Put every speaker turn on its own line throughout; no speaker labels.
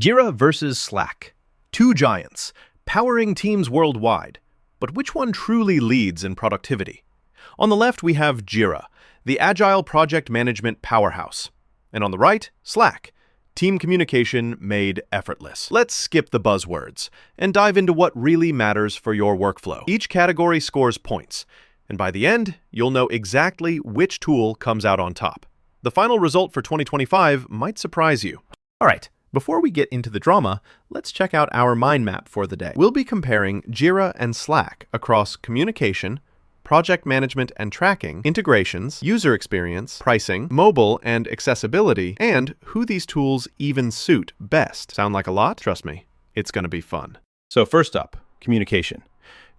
Jira versus Slack. Two giants, powering teams worldwide. But which one truly leads in productivity? On the left, we have Jira, the agile project management powerhouse. And on the right, Slack, team communication made effortless. Let's skip the buzzwords and dive into what really matters for your workflow. Each category scores points, and by the end, you'll know exactly which tool comes out on top. The final result for 2025 might surprise you. All right, before we get into the drama, let's check out our mind map for the day. We'll be comparing Jira and Slack across communication, project management and tracking, integrations, user experience, pricing, mobile and accessibility, and who these tools even suit best. Sound like a lot? Trust me, it's going to be fun. So first up, communication.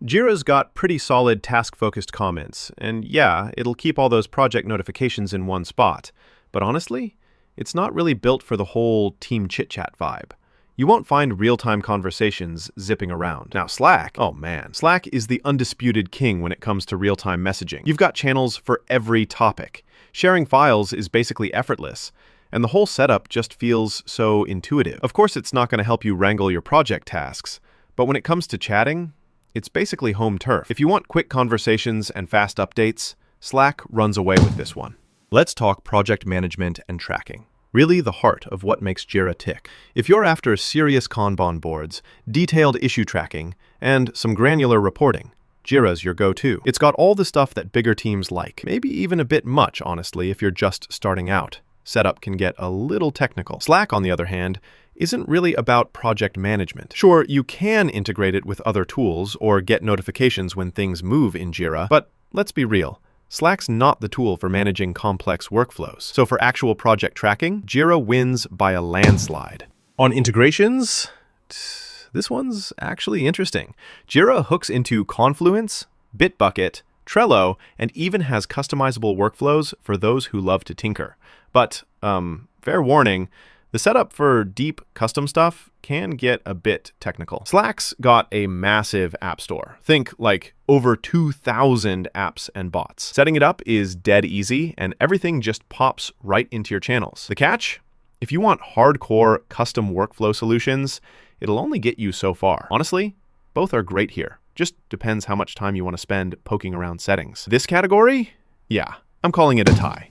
Jira's got pretty solid task-focused comments, and yeah, it'll keep all those project notifications in one spot. But honestly, it's not really built for the whole team chit-chat vibe. You won't find real-time conversations zipping around. Now Slack, oh man, Slack is the undisputed king when it comes to real-time messaging. You've got channels for every topic. Sharing files is basically effortless, and the whole setup just feels so intuitive. Of course, it's not going to help you wrangle your project tasks, but when it comes to chatting, it's basically home turf. If you want quick conversations and fast updates, Slack runs away with this one. Let's talk project management and tracking. Really the heart of what makes Jira tick. If you're after serious Kanban boards, detailed issue tracking, and some granular reporting, Jira's your go-to. It's got all the stuff that bigger teams like. Maybe even a bit much, honestly, if you're just starting out. Setup can get a little technical. Slack, on the other hand, isn't really about project management. Sure, you can integrate it with other tools or get notifications when things move in Jira, but let's be real. Slack's not the tool for managing complex workflows. So for actual project tracking, Jira wins by a landslide. On integrations, this one's actually interesting. Jira hooks into Confluence, Bitbucket, Trello, and even has customizable workflows for those who love to tinker. But, fair warning, the setup for deep custom stuff can get a bit technical. Slack's got a massive app store. Think like over 2,000 apps and bots. Setting it up is dead easy, and everything just pops right into your channels. The catch? If you want hardcore custom workflow solutions, it'll only get you so far. Honestly, both are great here. Just depends how much time you want to spend poking around settings. This category? Yeah, I'm calling it a tie.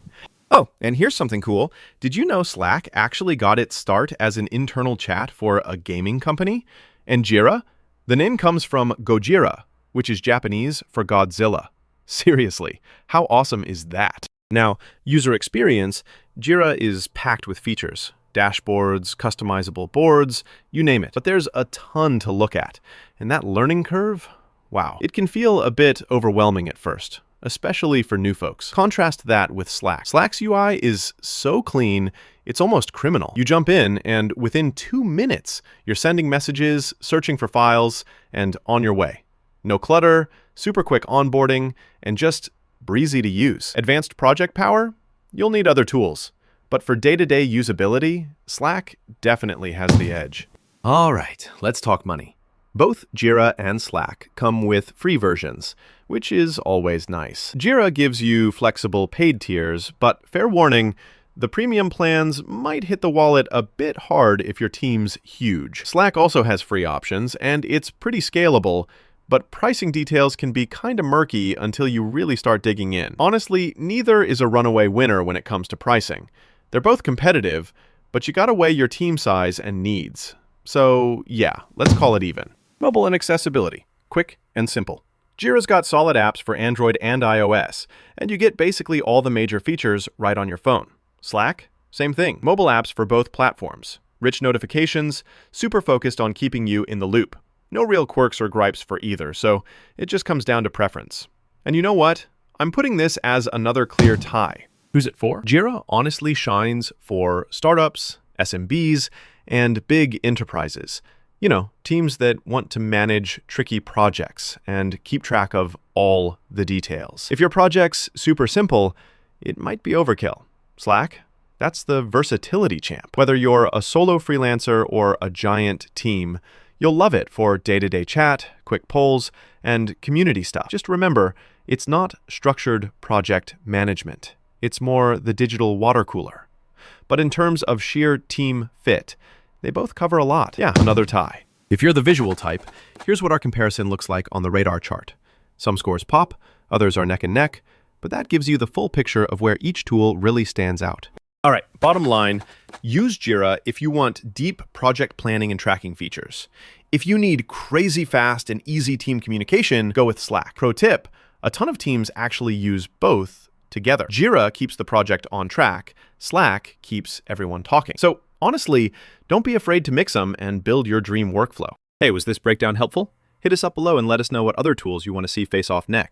Oh, and here's something cool. Did you know Slack actually got its start as an internal chat for a gaming company? And Jira? The name comes from Gojira, which is Japanese for Godzilla. Seriously, how awesome is that? Now, user experience, Jira is packed with features. Dashboards, customizable boards, you name it. But there's a ton to look at. And that learning curve? Wow. It can feel a bit overwhelming at first, especially for new folks. Contrast that with Slack. Slack's UI is so clean, it's almost criminal. You jump in, and within 2 minutes, you're sending messages, searching for files, and on your way. No clutter, super quick onboarding, and just breezy to use. Advanced project power? You'll need other tools. But for day-to-day usability, Slack definitely has the edge. All right, let's talk money. Both Jira and Slack come with free versions, which is always nice. Jira gives you flexible paid tiers, but fair warning, the premium plans might hit the wallet a bit hard if your team's huge. Slack also has free options, and it's pretty scalable, but pricing details can be kinda murky until you really start digging in. Honestly, neither is a runaway winner when it comes to pricing. They're both competitive, but you gotta weigh your team size and needs. So yeah, let's call it even. Mobile and accessibility, quick and simple. Jira's got solid apps for Android and iOS, and you get basically all the major features right on your phone. Slack, same thing. Mobile apps for both platforms. Rich notifications, super focused on keeping you in the loop. No real quirks or gripes for either, so it just comes down to preference. And you know what? I'm putting this as another clear tie. Who's it for? Jira honestly shines for startups, SMBs, and big enterprises. You know, teams that want to manage tricky projects and keep track of all the details. If your project's super simple, it might be overkill. Slack? That's the versatility champ. Whether you're a solo freelancer or a giant team, you'll love it for day-to-day chat, quick polls, and community stuff. Just remember, it's not structured project management. It's more the digital water cooler. But in terms of sheer team fit, They both cover a lot. Yeah, another tie. If you're the visual type, here's what our comparison looks like on the radar chart. Some scores pop, others are neck and neck, but that gives you the full picture of where each tool really stands out. All right, bottom line, use Jira if you want deep project planning and tracking features. If you need crazy fast and easy team communication, go with Slack. Pro tip, a ton of teams actually use both together. Jira keeps the project on track, Slack keeps everyone talking. So honestly, don't be afraid to mix them and build your dream workflow. Hey, was this breakdown helpful? Hit us up below and let us know what other tools you want to see face off next.